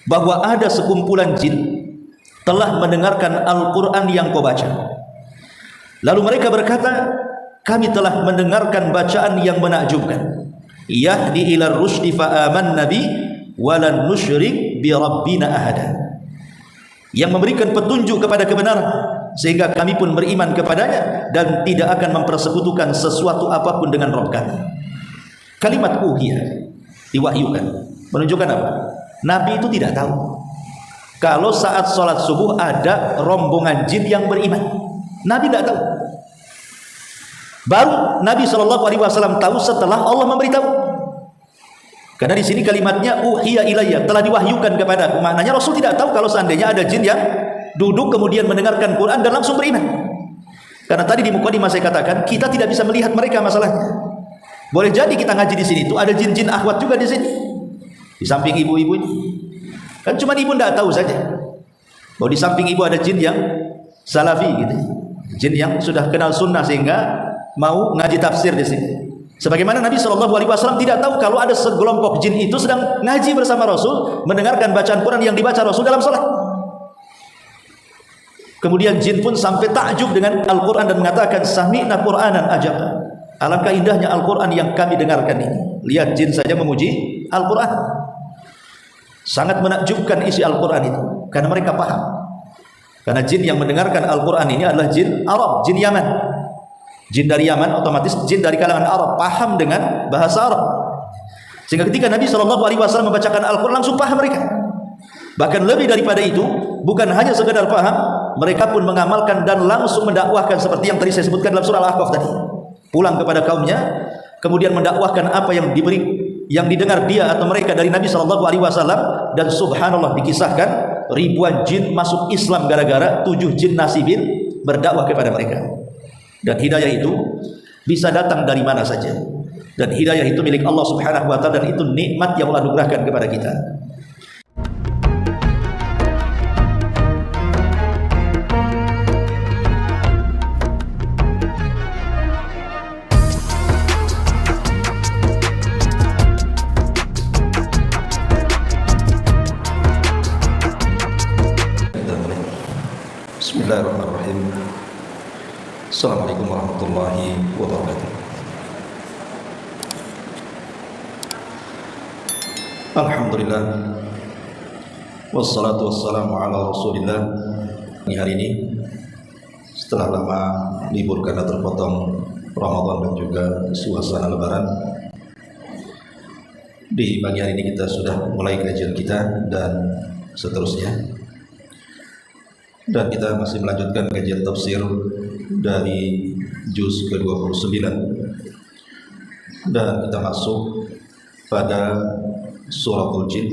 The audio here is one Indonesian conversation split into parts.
bahwa ada sekumpulan jin telah mendengarkan Al-Quran yang kau baca. Lalu mereka berkata, kami telah mendengarkan bacaan yang menakjubkan. Yahdi ila rusydi fa amanna bi walan nusyrik bi rabbina ahada. Yang memberikan petunjuk kepada kebenaran, sehingga kami pun beriman kepadanya dan tidak akan mempersekutukan sesuatu apapun dengan Rabb kami. Kalimat uhiya, diwahyukan, menunjukkan apa? Nabi itu tidak tahu kalau saat sholat subuh ada rombongan jin yang beriman. Nabi tidak tahu. Baru Nabi SAW tahu setelah Allah memberitahu. Karena di sini kalimatnya uhiya ilayya, telah diwahyukan kepada. Maknanya Rasul tidak tahu kalau seandainya ada jin yang duduk kemudian mendengarkan Quran dan langsung beriman. Karena tadi di mukadimah saya katakan kita tidak bisa melihat mereka masalahnya. Boleh jadi kita ngaji di sini itu ada jin-jin akhwat juga di sini. Di samping ibu-ibu ini. Kan cuma ibu tidak tahu saja. Bahwa di samping ibu ada jin yang salafi gitu. Jin yang sudah kenal sunnah sehingga mau ngaji tafsir di sini. Sebagaimana Nabi SAW tidak tahu kalau ada segelompok jin itu sedang ngaji bersama Rasul, mendengarkan bacaan Quran yang dibaca Rasul dalam salat. Kemudian jin pun sampai takjub dengan Al-Quran dan mengatakan, sami'na Qur'anan ajaba. Alangkah indahnya Al-Quran yang kami dengarkan ini. Lihat, jin saja memuji Al-Quran. Sangat menakjubkan isi Al-Quran itu, karena mereka paham. Karena jin yang mendengarkan Al-Quran ini adalah jin Arab, jin Yaman. Jin dari Yaman otomatis jin dari kalangan Arab, paham dengan bahasa Arab. Sehingga ketika Nabi SAW membacakan Al-Quran langsung paham mereka. Bahkan lebih daripada itu, bukan hanya sekedar paham, mereka pun mengamalkan dan langsung mendakwahkan seperti yang tadi saya sebutkan dalam surah Al-Ahqaf tadi. Pulang kepada kaumnya, kemudian mendakwahkan apa yang didengar dia atau mereka dari Nabi SAW. Dan subhanallah, dikisahkan ribuan jin masuk Islam gara-gara 7 jin nasibin berdakwah kepada mereka. Dan hidayah itu bisa datang dari mana saja. Dan hidayah itu milik Allah Subhanahu wa ta'ala, dan itu nikmat yang Allah anugerahkan kepada kita. Bismillahirrahmanirrahim. Assalamualaikum warahmatullahi wabarakatuh. Alhamdulillah, wassalatu wassalamu ala rasulillah. Hari ini setelah lama libur karena terpotong Ramadan dan juga suasana lebaran, di pagi hari ini kita sudah mulai kajian kita dan seterusnya. Dan kita masih melanjutkan kajian tafsir dari juz ke-29. Dan kita masuk pada suratul jin.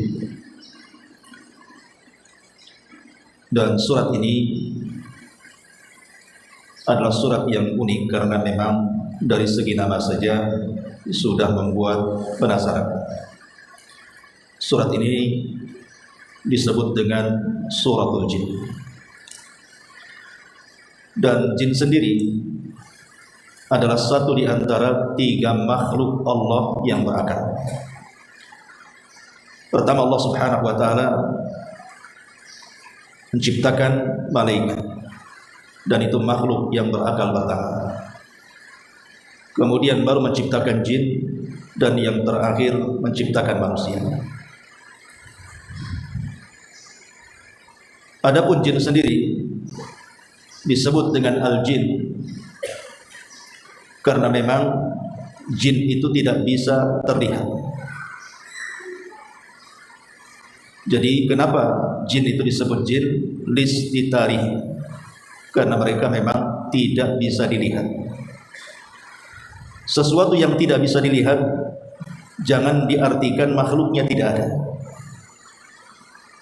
Dan surat ini adalah surat yang unik karena memang dari segi nama saja sudah membuat penasaran. Surat ini disebut dengan suratul jin. Dan jin sendiri adalah satu di antara 3 makhluk Allah yang berakal. Pertama, Allah Subhanahu wa ta'ala menciptakan malaikat, dan itu makhluk yang berakal pertama. Kemudian baru menciptakan jin, dan yang terakhir menciptakan manusia. Adapun jin sendiri disebut dengan al-jin karena memang jin itu tidak bisa terlihat. Jadi kenapa jin itu disebut jin? Listitari, karena mereka memang tidak bisa dilihat. Sesuatu yang tidak bisa dilihat jangan diartikan makhluknya tidak ada.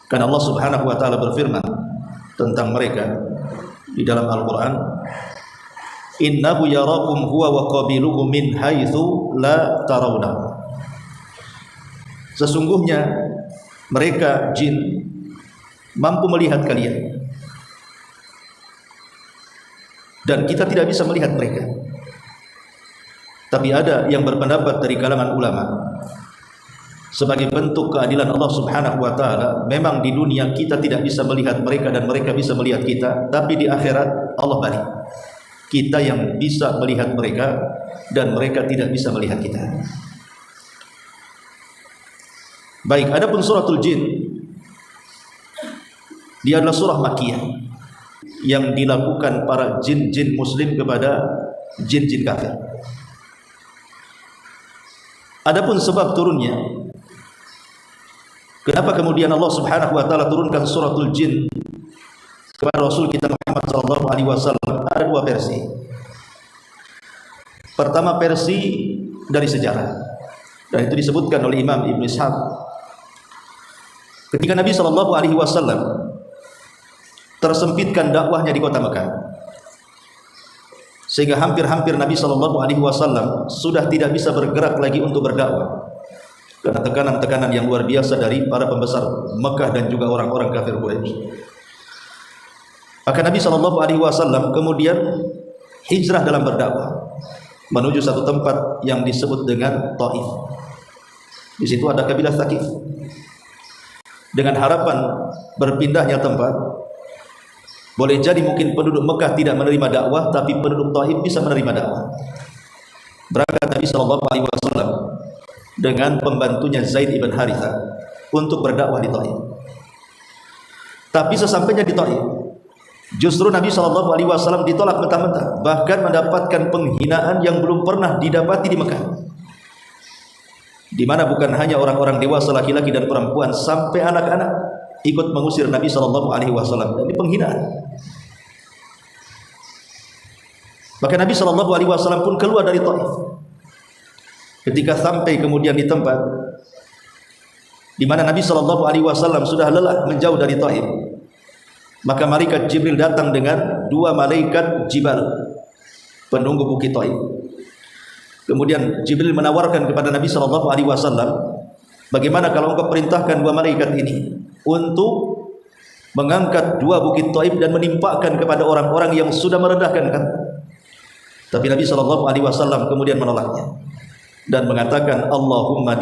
Karena Allah Subhanahu wa ta'ala berfirman tentang mereka di dalam Al-Quran, innahu yarakum huwa wa qabiluhu min haitsu la tarawna. Sesungguhnya mereka jin mampu melihat kalian, dan kita tidak bisa melihat mereka. Tapi ada yang berpendapat dari kalangan ulama sebagai bentuk keadilan Allah Subhanahu wa taala. Memang di dunia kita tidak bisa melihat mereka dan mereka bisa melihat kita, tapi di akhirat Allah balik. Kita yang bisa melihat mereka dan mereka tidak bisa melihat kita. Baik, adapun suratul jin, dia adalah surah Makkiyah yang dilakukan para jin-jin muslim kepada jin-jin kafir. Adapun sebab turunnya, kenapa kemudian Allah Subhanahu wa taala turunkan suratul jin kepada Rasul kita Muhammad sallallahu alaihi wasallam, ada dua versi. Pertama, versi dari sejarah, dan itu disebutkan oleh Imam Ibn Ishaq. Ketika Nabi sallallahu alaihi wasallam tersempitkan dakwahnya di kota Mekah, sehingga hampir-hampir Nabi sallallahu alaihi wasallam sudah tidak bisa bergerak lagi untuk berdakwah karena tekanan-tekanan yang luar biasa dari para pembesar Mekah dan juga orang-orang kafir Quraisy. Maka Nabi sallallahu alaihi wasallam kemudian hijrah dalam berdakwah menuju satu tempat yang disebut dengan Taif. Di situ ada kabilah Tsaqif. Dengan harapan berpindahnya tempat, boleh jadi mungkin penduduk Mekah tidak menerima dakwah, tapi penduduk Taif bisa menerima dakwah. Berangkat Nabi sallallahu alaihi wasallam dengan pembantunya Zaid ibn Harithah untuk berdakwah di Taif. Tapi sesampainya di Taif, justru Nabi sallallahu alaihi wasallam ditolak mentah-mentah, bahkan mendapatkan penghinaan yang belum pernah didapati di Mekah, di mana bukan hanya orang-orang dewasa laki-laki dan perempuan, sampai anak-anak ikut mengusir Nabi sallallahu alaihi wasallam. Dan ini penghinaan. Maka Nabi sallallahu alaihi wasallam pun keluar dari Taif. Ketika sampai kemudian di tempat di mana Nabi sallallahu alaihi wasallam sudah lelah menjauh dari Taif, maka malaikat Jibril datang dengan dua malaikat Jibal, penunggu bukit Taif. Kemudian Jibril menawarkan kepada Nabi sallallahu alaihi wasallam, bagaimana kalau engkau perintahkan dua malaikat ini untuk mengangkat dua bukit Taif dan menimpakan kepada orang-orang yang sudah merendahkan kamu. Tapi Nabi sallallahu alaihi wasallam kemudian menolaknya dan mengatakan, Allahumma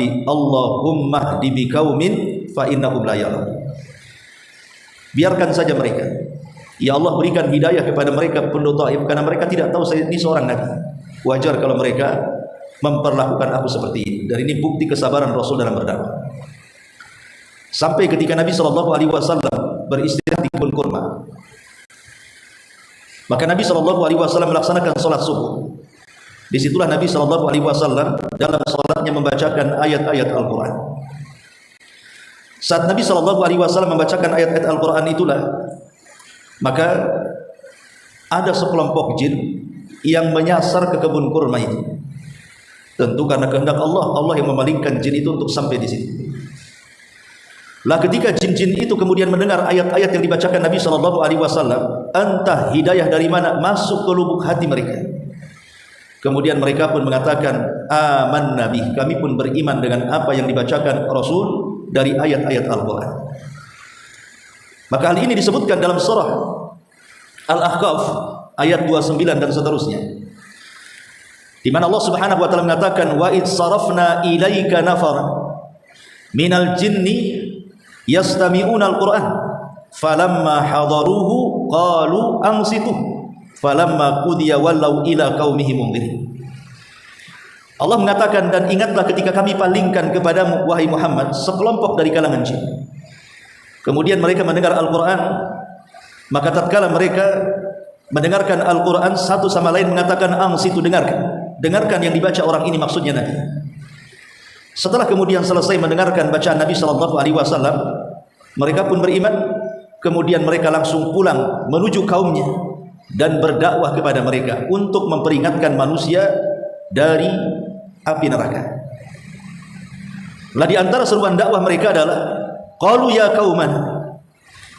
di biqaumin fa innahum la ya'lamun. Biarkan saja mereka. Ya Allah, berikan hidayah kepada mereka penduduk Taif, karena mereka tidak tahu saya ini seorang nabi. Wajar kalau mereka memperlakukan aku seperti ini. Dan ini bukti kesabaran Rasul dalam berdakwah. Sampai ketika Nabi sallallahu alaihi wasallam beristirahat di kebun kurma, maka Nabi sallallahu alaihi wasallam melaksanakan salat subuh. Disitulah Nabi sallallahu alaihi wasallam dalam salatnya membacakan ayat-ayat Al-Qur'an. Saat Nabi sallallahu alaihi wasallam membacakan ayat-ayat Al-Qur'an itulah, maka ada sekelompok jin yang menyasar ke kebun kurma itu. Tentu karena kehendak Allah, Allah yang memalingkan jin itu untuk sampai di situ. Lah ketika jin-jin itu kemudian mendengar ayat-ayat yang dibacakan Nabi sallallahu alaihi wasallam, entah hidayah dari mana masuk ke lubuk hati mereka. Kemudian mereka pun mengatakan, amanna bih, kami pun beriman dengan apa yang dibacakan Rasul dari ayat-ayat Al-Qur'an. Maka hal ini disebutkan dalam surah Al-Ahqaf ayat 29 dan seterusnya, di mana Allah Subhanahu wa taala mengatakan, wa id sarafna ilaika nafar minal jinni yastami'una al-Qur'an falamma hadaruhu qalu ansitu falamma qudiya wallaw ila qaumihim mundirin. Allah mengatakan, dan ingatlah ketika kami palingkan kepadamu wahai Muhammad sekelompok dari kalangan jin. Kemudian mereka mendengar Al-Qur'an, maka tatkala mereka mendengarkan Al-Quran, satu sama lain mengatakan, angsitu, dengarkan yang dibaca orang ini, maksudnya Nabi. Setelah kemudian selesai mendengarkan bacaan Nabi sallallahu alaihi wasallam, mereka pun beriman. Kemudian mereka langsung pulang menuju kaumnya dan berdakwah kepada mereka untuk memperingatkan manusia dari api neraka. Lah di antara seruan dakwah mereka adalah, qalu ya qaumana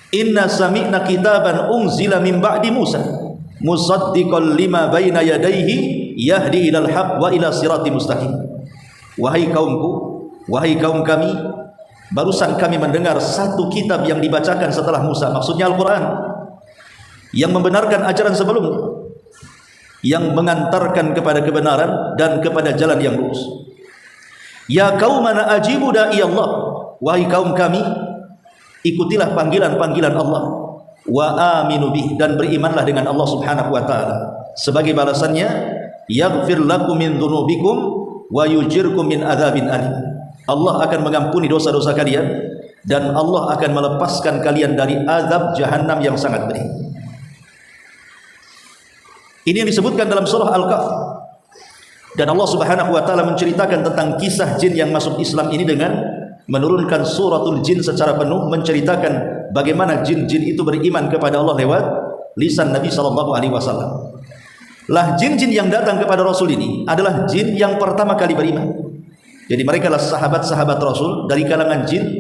inna sami'na kitaban unzila min ba'di Musa musaddiqan lima baina yadayhi yahdi ilal haq wa ila sirati mustaqim. Wahai kaumku, wahai kaum kami, barusan kami mendengar satu kitab yang dibacakan setelah Musa, maksudnya Al-Quran, yang membenarkan ajaran sebelumnya, yang mengantarkan kepada kebenaran dan kepada jalan yang lurus. Ya qaumana ajibu da'i Allah, wahai kaum kami, ikutilah panggilan-panggilan Allah, wa aminu bih, dan berimanlah dengan Allah Subhanahu wa taala. Sebagai balasannya, yaghfir lakum min dzunubikum wa yujirkum min adzabin alim. Allah akan mengampuni dosa-dosa kalian dan Allah akan melepaskan kalian dari azab jahanam yang sangat pedih. Ini yang disebutkan dalam surah Al-Kahf. Dan Allah Subhanahu wa taala menceritakan tentang kisah jin yang masuk Islam ini dengan menurunkan suratul jin secara penuh, menceritakan bagaimana jin-jin itu beriman kepada Allah lewat lisan Nabi sallallahu alaihi wasallam. Lah jin-jin yang datang kepada Rasul ini adalah jin yang pertama kali beriman. Jadi mereka adalah sahabat-sahabat Rasul dari kalangan jin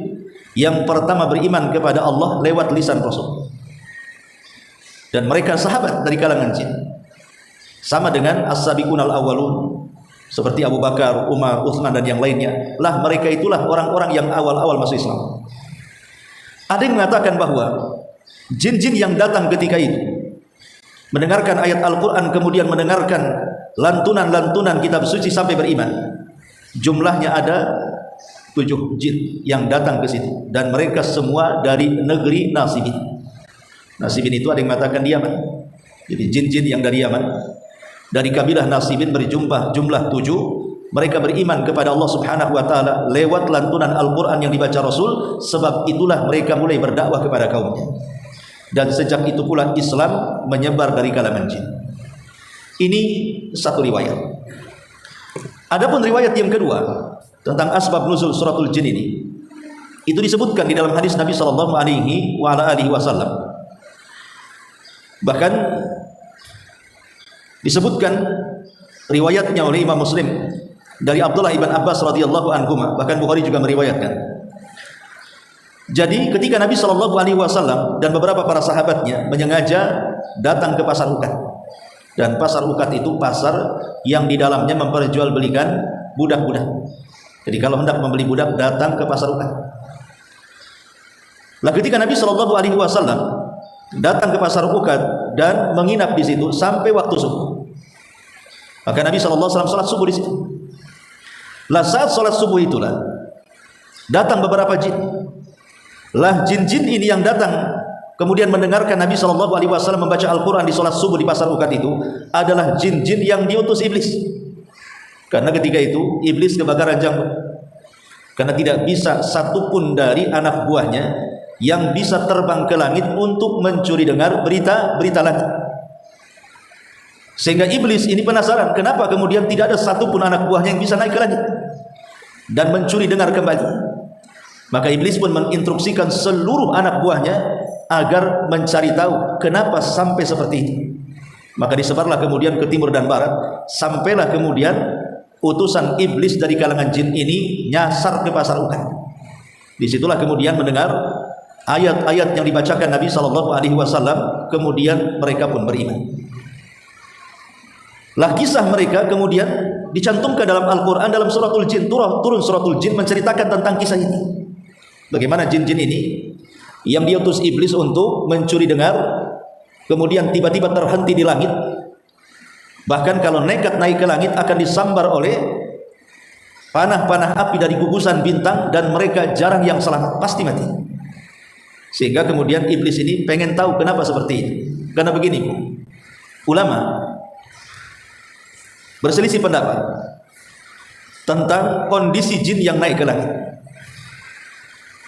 yang pertama beriman kepada Allah lewat lisan Rasul. Dan mereka sahabat dari kalangan jin. Sama dengan as-sabiqunal awwalun, seperti Abu Bakar, Umar, Utsman dan yang lainnya. Lah mereka itulah orang-orang yang awal-awal masuk Islam. Ada yang mengatakan bahwa jin-jin yang datang ketika itu mendengarkan ayat Al-Quran, kemudian mendengarkan lantunan-lantunan kitab suci sampai beriman. Jumlahnya ada 7 jin yang datang ke situ, dan mereka semua dari negeri Nasibin. Nasibin itu ada yang mengatakan di Yaman. Jadi jin-jin yang dari Yaman, dari kabilah Nasibin berjumlah 7. Mereka beriman kepada Allah Subhanahu wa taala lewat lantunan Al-Quran yang dibaca Rasul. Sebab itulah mereka mulai berdakwah kepada kaumnya. Dan sejak itu pula Islam menyebar dari kalangan jin. Ini satu riwayat. Adapun riwayat yang kedua tentang asbab nuzul suratul jin ini, itu disebutkan di dalam hadis Nabi sallallahu alaihi wasallam. Bahkan disebutkan riwayatnya oleh Imam Muslim dari Abdullah ibn Abbas radhiyallahu anhuma, bahkan Bukhari juga meriwayatkan. Jadi ketika Nabi sallallahu alaihi wasallam dan beberapa para sahabatnya menyengaja datang ke pasar Uqad, dan pasar Uqad itu pasar yang di dalamnya memperjualbelikan budak-budak. Jadi kalau hendak membeli budak, datang ke pasar Uqad. Lah ketika Nabi sallallahu alaihi wasallam datang ke pasar Uqad dan menginap di situ sampai waktu subuh, maka Nabi SAW salat subuh di situ. Lah saat salat subuh itulah datang beberapa jin. Lah jin-jin ini yang datang kemudian mendengarkan Nabi SAW membaca Al-Quran di salat subuh di pasar Uqad itu adalah jin-jin yang diutus iblis. Karena ketika itu iblis kebakaran janggut, karena tidak bisa satupun dari anak buahnya yang bisa terbang ke langit untuk mencuri dengar berita langit. Sehingga iblis ini penasaran, kenapa kemudian tidak ada satupun anak buahnya yang bisa naik ke langit dan mencuri dengar kembali. Maka iblis pun menginstruksikan seluruh anak buahnya agar mencari tahu kenapa sampai seperti itu. Maka disebarlah kemudian ke timur dan barat, sampailah kemudian utusan iblis dari kalangan jin ini nyasar ke pasar Uqad. Disitulah kemudian mendengar ayat-ayat yang dibacakan Nabi SAW, kemudian mereka pun beriman. Lah kisah mereka kemudian dicantumkan dalam Al-Quran, dalam suratul jin. Turun suratul jin menceritakan tentang kisah ini. Bagaimana jin-jin ini yang diutus iblis untuk mencuri dengar, kemudian tiba-tiba terhenti di langit. Bahkan kalau nekat naik ke langit akan disambar oleh panah-panah api dari gugusan bintang, dan mereka jarang yang selamat, pasti mati. Sehingga kemudian iblis ini pengen tahu kenapa seperti itu. Karena begini, ulama berselisih pendapat tentang kondisi jin yang naik ke langit.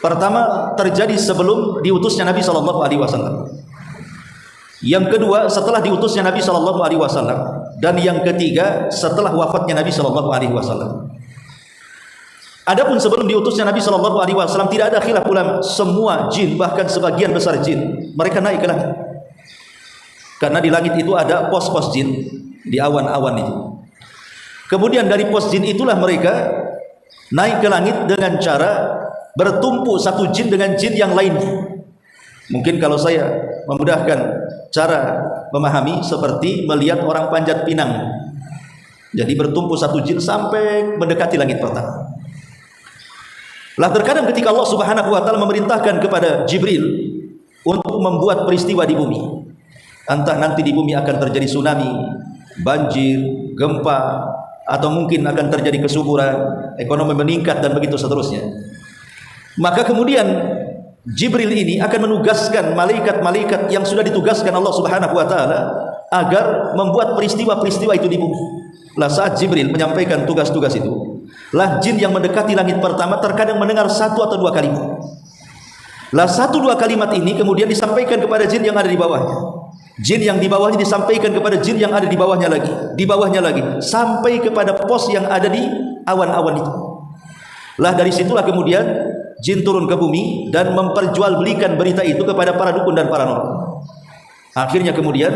Pertama terjadi sebelum diutusnya Nabi SAW. Yang kedua setelah diutusnya Nabi SAW, dan yang ketiga setelah wafatnya Nabi SAW. Adapun sebelum diutusnya Nabi SAW tidak ada khilaf ulama. Semua jin, bahkan sebagian besar jin, mereka naik ke langit. Karena di langit itu ada pos-pos jin, di awan-awan itu. Kemudian dari pos jin itulah mereka naik ke langit dengan cara bertumpu satu jin dengan jin yang lainnya. Mungkin kalau saya memudahkan cara memahami, seperti melihat orang panjat pinang. Jadi bertumpu satu jin sampai mendekati langit pertama. Lah terkadang ketika Allah Subhanahu wa taala memerintahkan kepada Jibril untuk membuat peristiwa di bumi, entah nanti di bumi akan terjadi tsunami, banjir, gempa, atau mungkin akan terjadi kesuburan, ekonomi meningkat dan begitu seterusnya. Maka kemudian Jibril ini akan menugaskan malaikat-malaikat yang sudah ditugaskan Allah Subhanahu wa taala agar membuat peristiwa-peristiwa itu di bumi. Lah saat Jibril menyampaikan tugas-tugas itu, lah jin yang mendekati langit pertama terkadang mendengar satu atau dua kalimat. Lah satu dua kalimat ini kemudian disampaikan kepada jin yang ada di bawahnya. Jin yang di bawahnya disampaikan kepada jin yang ada di bawahnya lagi, sampai kepada pos yang ada di awan-awan itu. Lah dari situlah kemudian jin turun ke bumi dan memperjualbelikan berita itu kepada para dukun dan paranormal. Akhirnya kemudian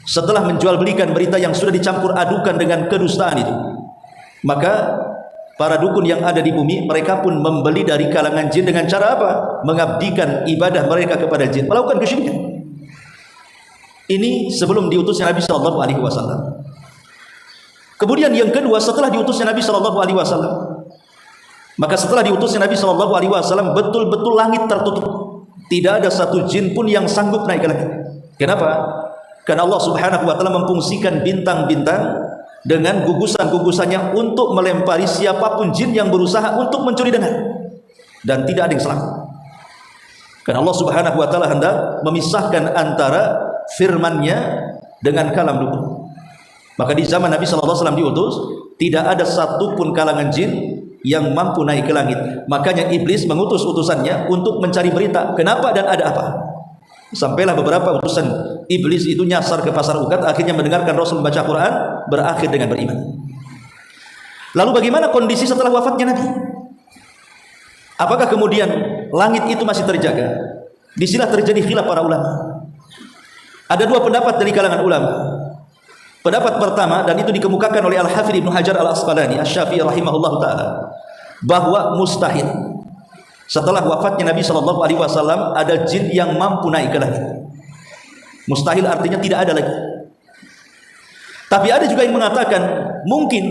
setelah menjualbelikan berita yang sudah dicampur adukan dengan kedustaan itu, maka para dukun yang ada di bumi mereka pun membeli dari kalangan jin dengan cara apa? Mengabdikan ibadah mereka kepada jin, melakukan kesyirikan. Ini sebelum diutusnya Nabi sallallahu alaihi wasallam. Kemudian yang kedua, setelah diutusnya Nabi sallallahu alaihi wasallam, maka setelah diutusnya Nabi sallallahu alaihi wasallam betul-betul langit tertutup. Tidak ada satu jin pun yang sanggup naik ke langit. Kenapa? Karena Allah Subhanahu wa taala memfungsikan bintang-bintang dengan gugusan-gugusannya untuk melempari siapapun jin yang berusaha untuk mencuri dengar, dan tidak ada yang selamat. Karena Allah Subhanahu wa taala hendak memisahkan antara firman-Nya dengan kalam dukun. Maka di zaman Nabi sallallahu alaihi wasallam diutus, tidak ada satupun kalangan jin yang mampu naik ke langit. Makanya iblis mengutus utusannya untuk mencari berita kenapa dan ada apa. Sampailah beberapa utusan iblis itu nyasar ke pasar ukat, akhirnya mendengarkan Rasul membaca Quran, berakhir dengan beriman. Lalu bagaimana kondisi setelah wafatnya Nabi? Apakah kemudian langit itu masih terjaga? Disinilah terjadi khilaf para ulama. Ada dua pendapat dari kalangan ulama. Pendapat pertama, dan itu dikemukakan oleh Al-Hafidz Ibnu Hajar Al-Asqalani Asy-Syafi'i rahimahullah taala, bahwa mustahil setelah wafatnya Nabi sallallahu alaihi wasallam ada jin yang mampu naik ke langit. Mustahil artinya tidak ada lagi. Tapi ada juga yang mengatakan mungkin,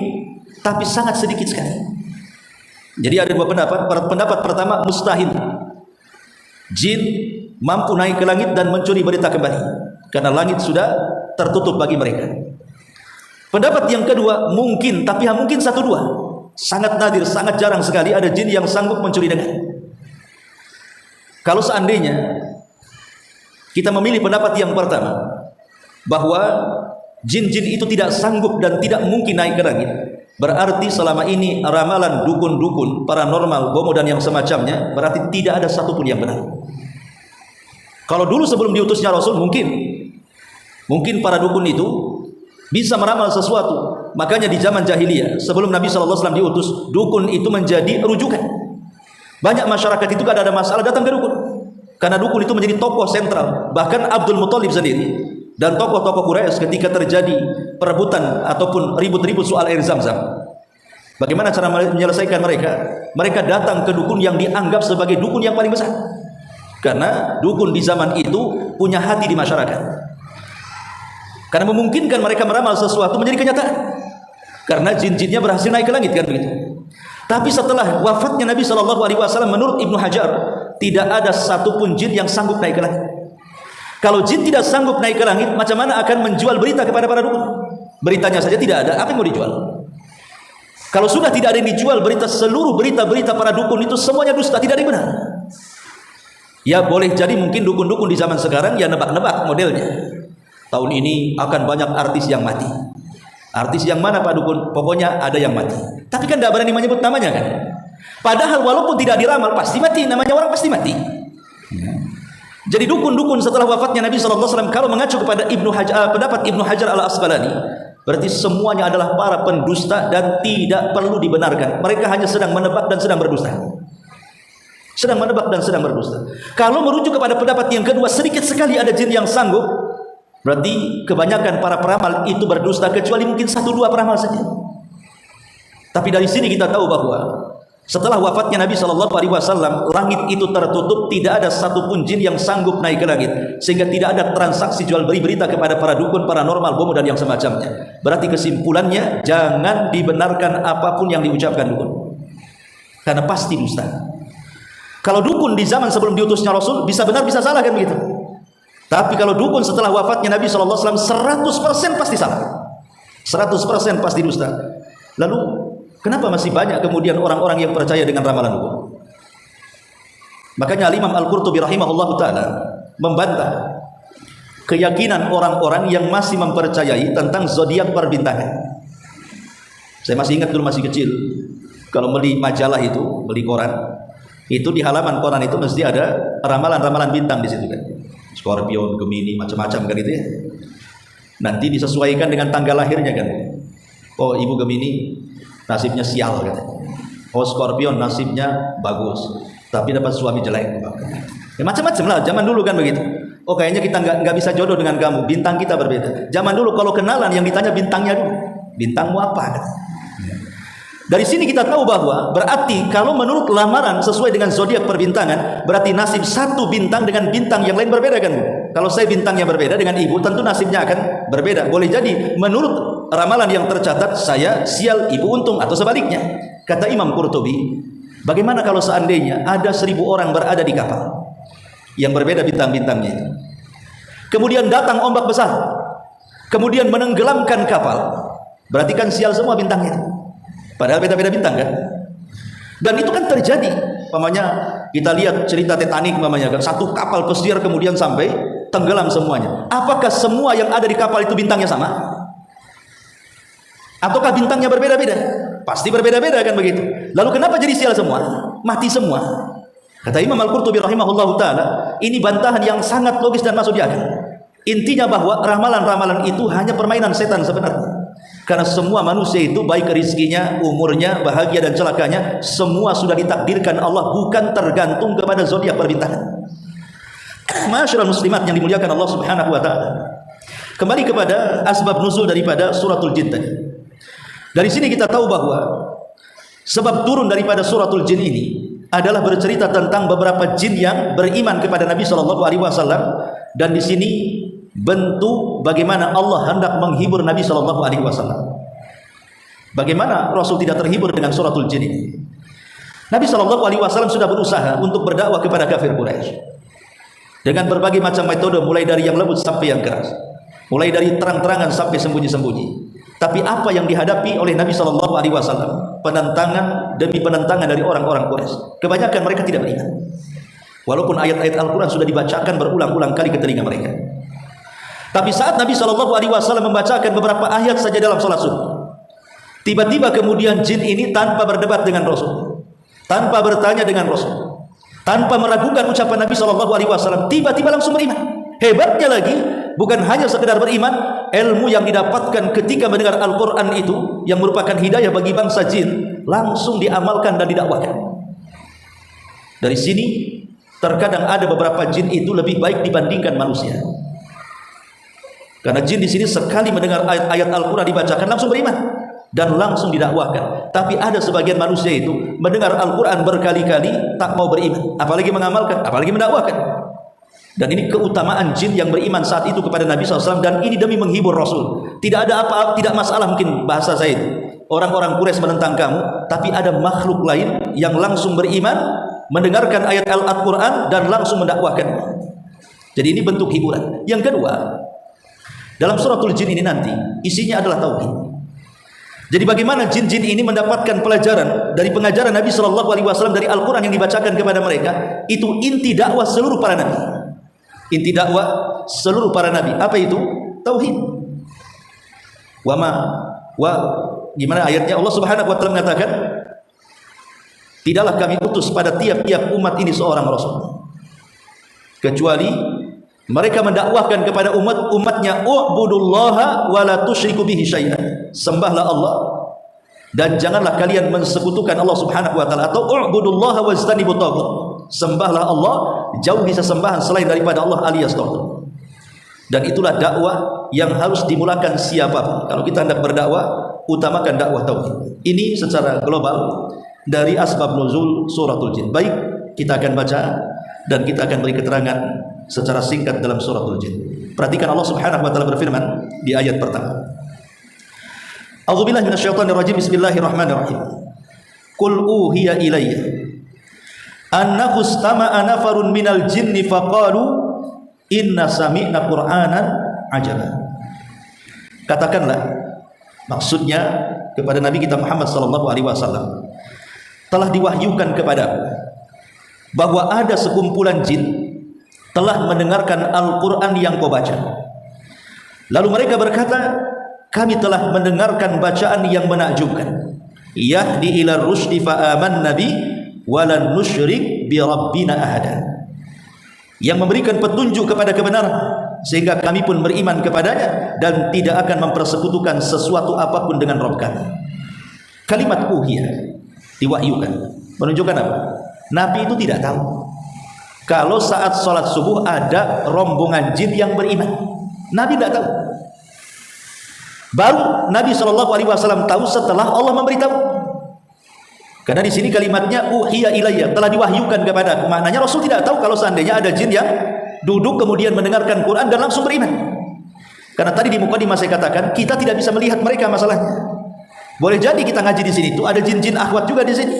tapi sangat sedikit sekali. Jadi ada dua pendapat. Pendapat pertama, mustahil jin mampu naik ke langit dan mencuri berita kembali, karena langit sudah tertutup bagi mereka. Pendapat yang kedua, mungkin, tapi mungkin satu dua. Sangat nadir, sangat jarang sekali ada jin yang sanggup mencuri dengar. Kalau seandainya kita memilih pendapat yang pertama, bahwa jin-jin itu tidak sanggup dan tidak mungkin naik ke langit, berarti selama ini ramalan dukun-dukun, paranormal, bomo dan yang semacamnya, berarti tidak ada satupun yang benar. Kalau dulu sebelum diutusnya Rasul, mungkin para dukun itu bisa meramal sesuatu. Makanya di zaman jahiliyah sebelum Nabi SAW diutus, dukun itu menjadi rujukan. Banyak masyarakat itu kalau ada masalah datang ke dukun, karena dukun itu menjadi tokoh sentral. Bahkan Abdul Muthalib sendiri dan tokoh-tokoh Quraisy ketika terjadi perebutan ataupun ribut-ribut soal air Zam-Zam, bagaimana cara menyelesaikan mereka? Mereka datang ke dukun yang dianggap sebagai dukun yang paling besar, karena dukun di zaman itu punya hati di masyarakat, karena memungkinkan mereka meramal sesuatu menjadi kenyataan, karena jin-jinnya berhasil naik ke langit, kan begitu. Tapi setelah wafatnya Nabi SAW, menurut Ibnu Hajar, tidak ada satupun jin yang sanggup naik ke langit. Kalau jin tidak sanggup naik ke langit, macam mana akan menjual berita kepada para dukun? Beritanya saja tidak ada, apa yang mau dijual? Kalau sudah tidak ada yang dijual, seluruh berita-berita para dukun itu semuanya dusta, tidak ada yang benar. Ya boleh jadi mungkin dukun-dukun di zaman sekarang ya nebak-nebak modelnya. Tahun ini akan banyak artis yang mati. Artis yang mana Pak Dukun? Pokoknya ada yang mati. Tapi kan tidak berani menyebut namanya kan. Padahal walaupun tidak diramal pasti mati, namanya orang pasti mati. Jadi dukun-dukun setelah wafatnya Nabi SAW, kalau mengacu kepada pendapat Ibnu Hajar Al-Asqalani, berarti semuanya adalah para pendusta dan tidak perlu dibenarkan. Mereka hanya sedang menebak dan sedang berdusta. Sedang menebak dan sedang berdusta. Kalau merujuk kepada pendapat yang kedua, sedikit sekali ada jin yang sanggup, berarti kebanyakan para peramal itu berdusta, kecuali mungkin satu dua peramal saja. Tapi dari sini kita tahu bahwa setelah wafatnya Nabi SAW, langit itu tertutup, tidak ada satupun jin yang sanggup naik ke langit, sehingga tidak ada transaksi jual beli berita kepada para dukun, paranormal, bomo dan yang semacamnya. Berarti kesimpulannya, jangan dibenarkan apapun yang diucapkan dukun, karena pasti dusta. Kalau dukun di zaman sebelum diutusnya Rasul bisa benar bisa salah kan begitu. Tapi kalau dukun setelah wafatnya Nabi SAW 100% pasti salah. 100% pasti dusta. Lalu kenapa masih banyak kemudian orang-orang yang percaya dengan ramalan dukun? Makanya Imam Al-Qurtubi rahimahullah ta'ala membantah keyakinan orang-orang yang masih mempercayai tentang zodiak perbintangan. Saya masih ingat dulu masih kecil, kalau beli majalah itu, beli koran, itu di halaman koran itu mesti ada ramalan-ramalan bintang di situ kan. Scorpio, Gemini, macam-macam kan itu ya. Nanti disesuaikan dengan tanggal lahirnya kan. Oh, ibu Gemini nasibnya sial kan. Oh, Scorpio nasibnya bagus, tapi dapat suami jelek. Ya, macam-macam lah. Zaman dulu kan begitu. Oh, kayaknya kita nggak bisa jodoh dengan kamu. Bintang kita berbeda. Zaman dulu kalau kenalan yang ditanya bintangnya dulu. Bintangmu apa? Dari sini kita tahu bahwa berarti kalau menurut lamaran sesuai dengan zodiak perbintangan, berarti nasib satu bintang dengan bintang yang lain berbeda kan? Kalau saya bintangnya berbeda dengan ibu, tentu nasibnya akan berbeda. Boleh jadi menurut ramalan yang tercatat saya sial, ibu untung, atau sebaliknya. Kata Imam Qurtubi, bagaimana kalau seandainya ada 1000 orang berada di kapal yang berbeda bintang-bintangnya itu, kemudian datang ombak besar, kemudian menenggelamkan kapal, berarti kan sial semua bintangnya itu. Padahal beda-beda bintang kan. Dan itu kan terjadi. Umpamanya kita lihat cerita Titanic umpamanya kan, satu kapal pesiar kemudian sampai tenggelam semuanya. Apakah semua yang ada di kapal itu bintangnya sama? Ataukah bintangnya berbeda-beda? Pasti berbeda-beda kan begitu. Lalu kenapa jadi sial semua? Mati semua. Kata Imam Al-Qurtubi rahimahullahu ta'ala, ini bantahan yang sangat logis dan masuk di akal. Intinya bahwa ramalan-ramalan itu hanya permainan setan sebenarnya. Karena semua manusia itu baik rezekinya, umurnya, bahagia dan celakanya, semua sudah ditakdirkan Allah, bukan tergantung kepada zodiak perbintangan. Masyaallah muslimat yang dimuliakan Allah Subhanahu wa taala. Kembali kepada asbab nuzul daripada suratul jin tadi. Dari sini kita tahu bahwa sebab turun daripada suratul jin ini adalah bercerita tentang beberapa jin yang beriman kepada Nabi sallallahu alaihi wasallam, dan di sini bentuk bagaimana Allah hendak menghibur Nabi sallallahu alaihi wasallam. Bagaimana Rasul tidak terhibur dengan suratul jin ini? Nabi sallallahu alaihi wasallam sudah berusaha untuk berdakwah kepada kafir Quraisy dengan berbagai macam metode, mulai dari yang lembut sampai yang keras, mulai dari terang-terangan sampai sembunyi-sembunyi. Tapi apa yang dihadapi oleh Nabi sallallahu alaihi wasallam? Penentangan demi penentangan dari orang-orang Quraisy. Kebanyakan mereka tidak beriman. Walaupun ayat-ayat Al-Qur'an sudah dibacakan berulang-ulang kali ke telinga mereka. Tapi saat Nabi sallallahu alaihi wasallam membacakan beberapa ayat saja dalam salat subuh, tiba-tiba kemudian jin ini tanpa berdebat dengan Rasul, tanpa bertanya dengan Rasul, tanpa meragukan ucapan Nabi sallallahu alaihi wasallam, tiba-tiba langsung beriman. Hebatnya lagi, bukan hanya sekedar beriman, ilmu yang didapatkan ketika mendengar Al-Qur'an itu yang merupakan hidayah bagi bangsa jin langsung diamalkan dan didakwahkan. Dari sini terkadang ada beberapa jin itu lebih baik dibandingkan manusia. Karena jin di sini sekali mendengar ayat-ayat Al-Qur'an dibacakan langsung beriman dan langsung didakwahkan. Tapi ada sebagian manusia itu mendengar Al-Qur'an berkali-kali tak mau beriman, apalagi mengamalkan, apalagi mendakwahkan. Dan ini keutamaan jin yang beriman saat itu kepada Nabi SAW, dan ini demi menghibur Rasul. Tidak ada apa-apa, tidak masalah mungkin bahasa saya itu, orang-orang Quraisy menentang kamu, tapi ada makhluk lain yang langsung beriman, mendengarkan ayat Al-Qur'an dan langsung mendakwahkan. Jadi ini bentuk hiburan. Yang kedua, dalam suratul jin ini nanti isinya adalah tauhid. Jadi bagaimana jin-jin ini mendapatkan pelajaran dari pengajaran Nabi sallallahu alaihi wasallam dari Al-Qur'an yang dibacakan kepada mereka, itu inti dakwah seluruh para nabi. Inti dakwah seluruh para nabi apa itu? Tauhid. Gimana ayatnya? Allah Subhanahu wa taala mengatakan, tidaklah kami utus pada tiap-tiap umat ini seorang rasul kecuali mereka mendakwahkan kepada umatnya, u'budullaha wa la tusyriku bihi syai'an. Sembahlah Allah dan janganlah kalian mensekutukan Allah Subhanahu wa taala, atau u'budullaha wajtanibut taghut. Sembahlah Allah, jauhi sesembahan selain daripada Allah alias taghut. Dan itulah dakwah yang harus dimulakan siapapun. Kalau kita hendak berdakwah, utamakan dakwah tauhid. Ini secara global dari asbab nuzul suratul jin. Baik, kita akan baca dan kita akan beri keterangan secara singkat dalam suratul jin. Perhatikan Allah Subhanahu wa taala berfirman di ayat pertama. A'udzubillahi minasyaitonir rajim. Bismillahirrahmanirrahim. Qul uhiya ilayya annahu istama'a nafarun minal jinni faqalu inna sami'na qur'anan ajaba. Katakanlah, Maksudnya kepada Nabi kita Muhammad sallallahu alaihi wasallam telah diwahyukan kepada bahwa ada sekumpulan jin telah mendengarkan Al-Quran yang kau baca. Lalu mereka berkata, kami telah mendengarkan bacaan yang menakjubkan. Yahdi ila rusdi fa amanna bi walan nusyrik bi rabbina ahada. Yang memberikan petunjuk kepada kebenaran, sehingga kami pun beriman kepadanya dan tidak akan mempersekutukan sesuatu apapun dengan Rabb kami. Kalimat uhiya, diwahyukan, menunjukkan apa? Nabi itu tidak tahu kalau saat sholat subuh ada rombongan jin yang beriman. Nabi tidak tahu. Baru Nabi SAW tahu setelah Allah memberitahu. Karena di sini kalimatnya uhiya ilayya, telah diwahyukan kepada. Maknanya Rasul tidak tahu kalau seandainya ada jin yang duduk kemudian mendengarkan Quran dan langsung beriman. Karena tadi di mukadimah saya katakan kita tidak bisa melihat mereka masalahnya. Boleh jadi kita ngaji di sini itu ada jin-jin akhwat juga di sini.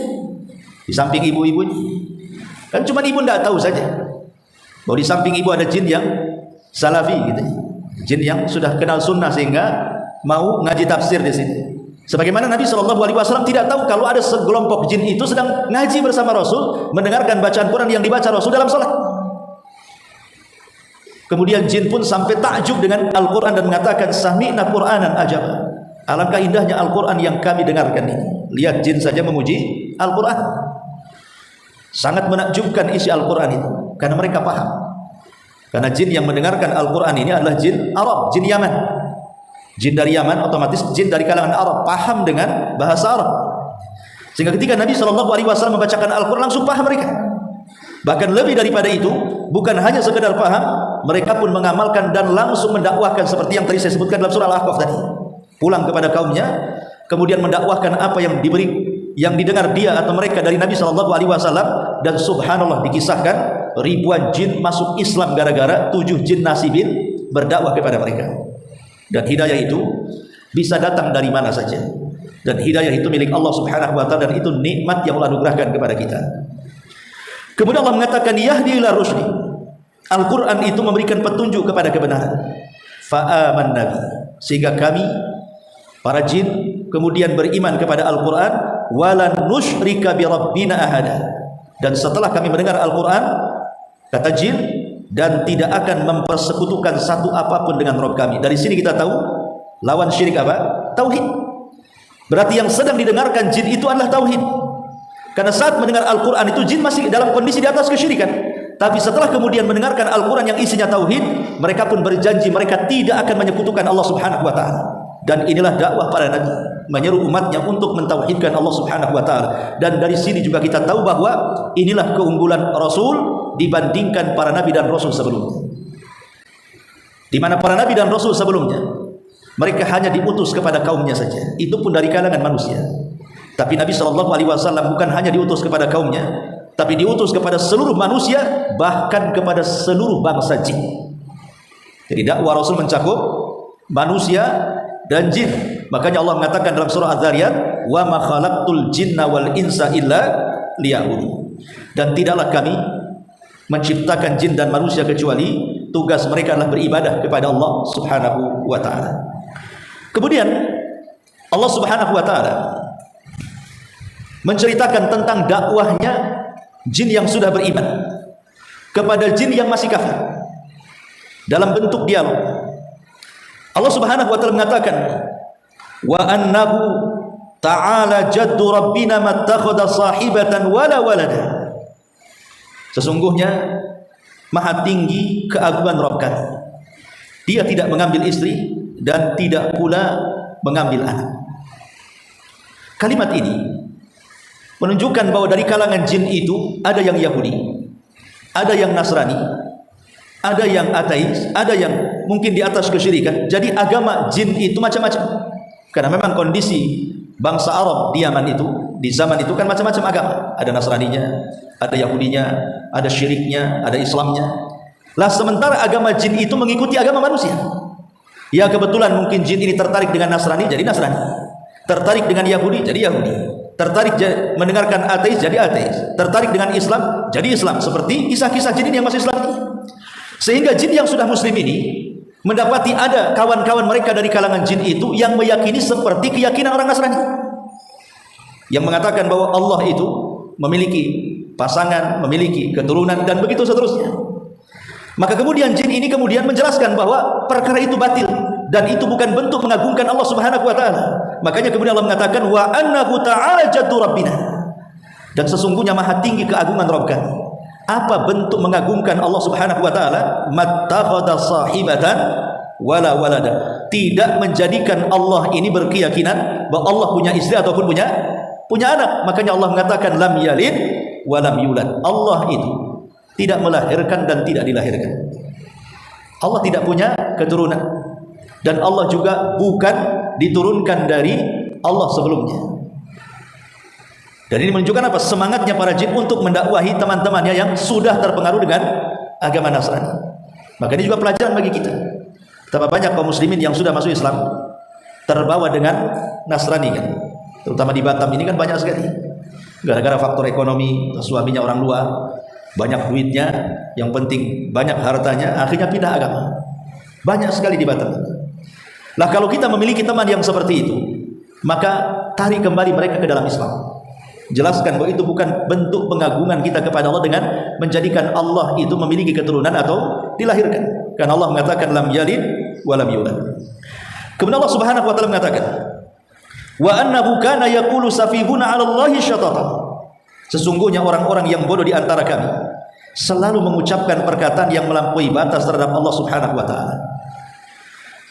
Di samping ibu-ibu. Kan cuma ibu tidak tahu saja. Bahwa di samping ibu ada jin yang salafi gitu. Jin yang sudah kenal sunnah sehingga mau ngaji tafsir di sini. Sebagaimana Nabi SAW tidak tahu kalau ada sekelompok jin itu sedang ngaji bersama Rasul, mendengarkan bacaan Quran yang dibaca Rasul dalam salat. Kemudian jin pun sampai takjub dengan Al-Quran dan mengatakan, sami'na Qur'anan ajaba. Alangkah indahnya Al-Quran yang kami dengarkan ini. Lihat jin saja memuji Al-Quran. Sangat menakjubkan isi Al-Quran itu, karena mereka paham. Karena jin yang mendengarkan Al-Quran ini adalah jin Arab, jin Yaman. Jin dari Yaman otomatis jin dari kalangan Arab, paham dengan bahasa Arab. Sehingga ketika Nabi SAW membacakan Al-Quran langsung paham mereka. Bahkan lebih daripada itu, bukan hanya sekedar paham, mereka pun mengamalkan dan langsung mendakwahkan seperti yang tadi saya sebutkan dalam surah Al-Ahqaf tadi. Pulang kepada kaumnya, kemudian mendakwahkan apa yang didengar dia atau mereka dari Nabi SAW. Dan subhanallah, dikisahkan ribuan jin masuk Islam gara-gara 7 jin nasibin berdakwah kepada mereka. Dan hidayah itu bisa datang dari mana saja. Dan hidayah itu milik Allah Subhanahu wa ta'ala, dan itu nikmat yang Allah anugerahkan kepada kita. Kemudian Allah mengatakan yahdi ila rusdi. Al-Quran itu memberikan petunjuk kepada kebenaran. Fa'aman nabi, sehingga kami para jin kemudian beriman kepada Al-Quran. Walan nusyrika bi rabbina ahada. Dan setelah kami mendengar Al-Quran, kata jin, dan tidak akan mempersekutukan satu apapun dengan Rabb kami. Dari sini kita tahu lawan syirik apa? Tauhid. Berarti yang sedang didengarkan jin itu adalah tauhid. Karena saat mendengar Al-Quran itu jin masih dalam kondisi di atas kesyirikan. Tapi setelah kemudian mendengarkan Al-Quran yang isinya tauhid, mereka pun berjanji mereka tidak akan menyekutukan Allah Subhanahu wa ta'ala. Dan inilah dakwah para nabi, menyeru umatnya untuk mentauhidkan Allah Subhanahu wa ta'ala. Dan dari sini juga kita tahu bahwa inilah keunggulan Rasul dibandingkan para nabi dan rasul sebelumnya. Di mana para nabi dan rasul sebelumnya mereka hanya diutus kepada kaumnya saja, itu pun dari kalangan manusia. Tapi Nabi SAW bukan hanya diutus kepada kaumnya, tapi diutus kepada seluruh manusia, bahkan kepada seluruh bangsa jin. Jadi dakwah Rasul mencakup manusia dan jin. Makanya Allah mengatakan dalam surah Az-Zariyat, wa ma khalaqtul jinna wal insa illa liya'budun. Dan tidaklah kami menciptakan jin dan manusia kecuali tugas mereka adalah beribadah kepada Allah Subhanahu wa ta'ala. Kemudian Allah Subhanahu wa ta'ala menceritakan tentang dakwahnya jin yang sudah beriman kepada jin yang masih kafir dalam bentuk dialog. Allah Subhanahu wa ta'ala mengatakan, wa annahu ta'ala jaddu rabbina mattakhadha sahibatan wala walada. Sesungguhnya maha tinggi keagungan Rabb kami, dia tidak mengambil istri dan tidak pula mengambil anak. Kalimat ini menunjukkan bahwa dari kalangan jin itu ada yang Yahudi, ada yang Nasrani, ada yang ateis, ada yang mungkin di atas kesyirikan. Jadi agama jin itu macam-macam. Karena memang kondisi bangsa Arab di Yaman itu, di zaman itu kan macam-macam agama. Ada Nasraninya, ada Yahudinya, ada syiriknya, ada Islamnya. Lah sementara agama jin itu mengikuti agama manusia. Ya kebetulan mungkin jin ini tertarik dengan Nasrani, jadi Nasrani. Tertarik dengan Yahudi, jadi Yahudi. Tertarik mendengarkan ateis, jadi ateis. Tertarik dengan Islam, jadi Islam. Seperti kisah-kisah jin yang masih Islam ini. Sehingga jin yang sudah muslim ini mendapati ada kawan-kawan mereka dari kalangan jin itu yang meyakini seperti keyakinan orang Nasrani, yang mengatakan bahwa Allah itu memiliki pasangan, memiliki keturunan, dan begitu seterusnya. Maka kemudian jin ini kemudian menjelaskan bahwa perkara itu batil dan itu bukan bentuk mengagungkan Allah Subhanahu wa taala. Makanya kemudian Allah mengatakan wa annahu ta'ala jaddu rabbina, dan sesungguhnya maha tinggi keagungan Rabb kami. Apa bentuk mengagungkan Allah Subhanahu wa taala? Mattakhadha sahibatan wala walada. Tidak menjadikan Allah ini berkeyakinan bahwa Allah punya istri ataupun punya anak. Makanya Allah mengatakan lam yalid wa lam yulad. Allah itu tidak melahirkan dan tidak dilahirkan. Allah tidak punya keturunan, dan Allah juga bukan diturunkan dari Allah sebelumnya. Dan ini menunjukkan apa? Semangatnya para jin untuk mendakwahi teman-temannya yang sudah terpengaruh dengan agama Nasrani. Maka ini juga pelajaran bagi kita. Betapa banyak kaum muslimin yang sudah masuk Islam terbawa dengan Nasrani kan. Terutama di Batam ini kan banyak sekali. Gara-gara faktor ekonomi, suaminya orang luar, banyak duitnya, yang penting banyak hartanya, akhirnya pindah agama. Banyak sekali di Batam. Lah kalau kita memiliki teman yang seperti itu, maka tarik kembali mereka ke dalam Islam. Jelaskan bahwa itu bukan bentuk pengagungan kita kepada Allah dengan menjadikan Allah itu memiliki keturunan atau dilahirkan. Karena Allah mengatakan lam yalid wa lam yulad. Kemudian Allah Subhanahu wa taala mengatakan wa annahu kana yaqulu safihuna 'ala Allahi syatata. Sesungguhnya orang-orang yang bodoh di antara kami selalu mengucapkan perkataan yang melampaui batas terhadap Allah Subhanahu wa taala.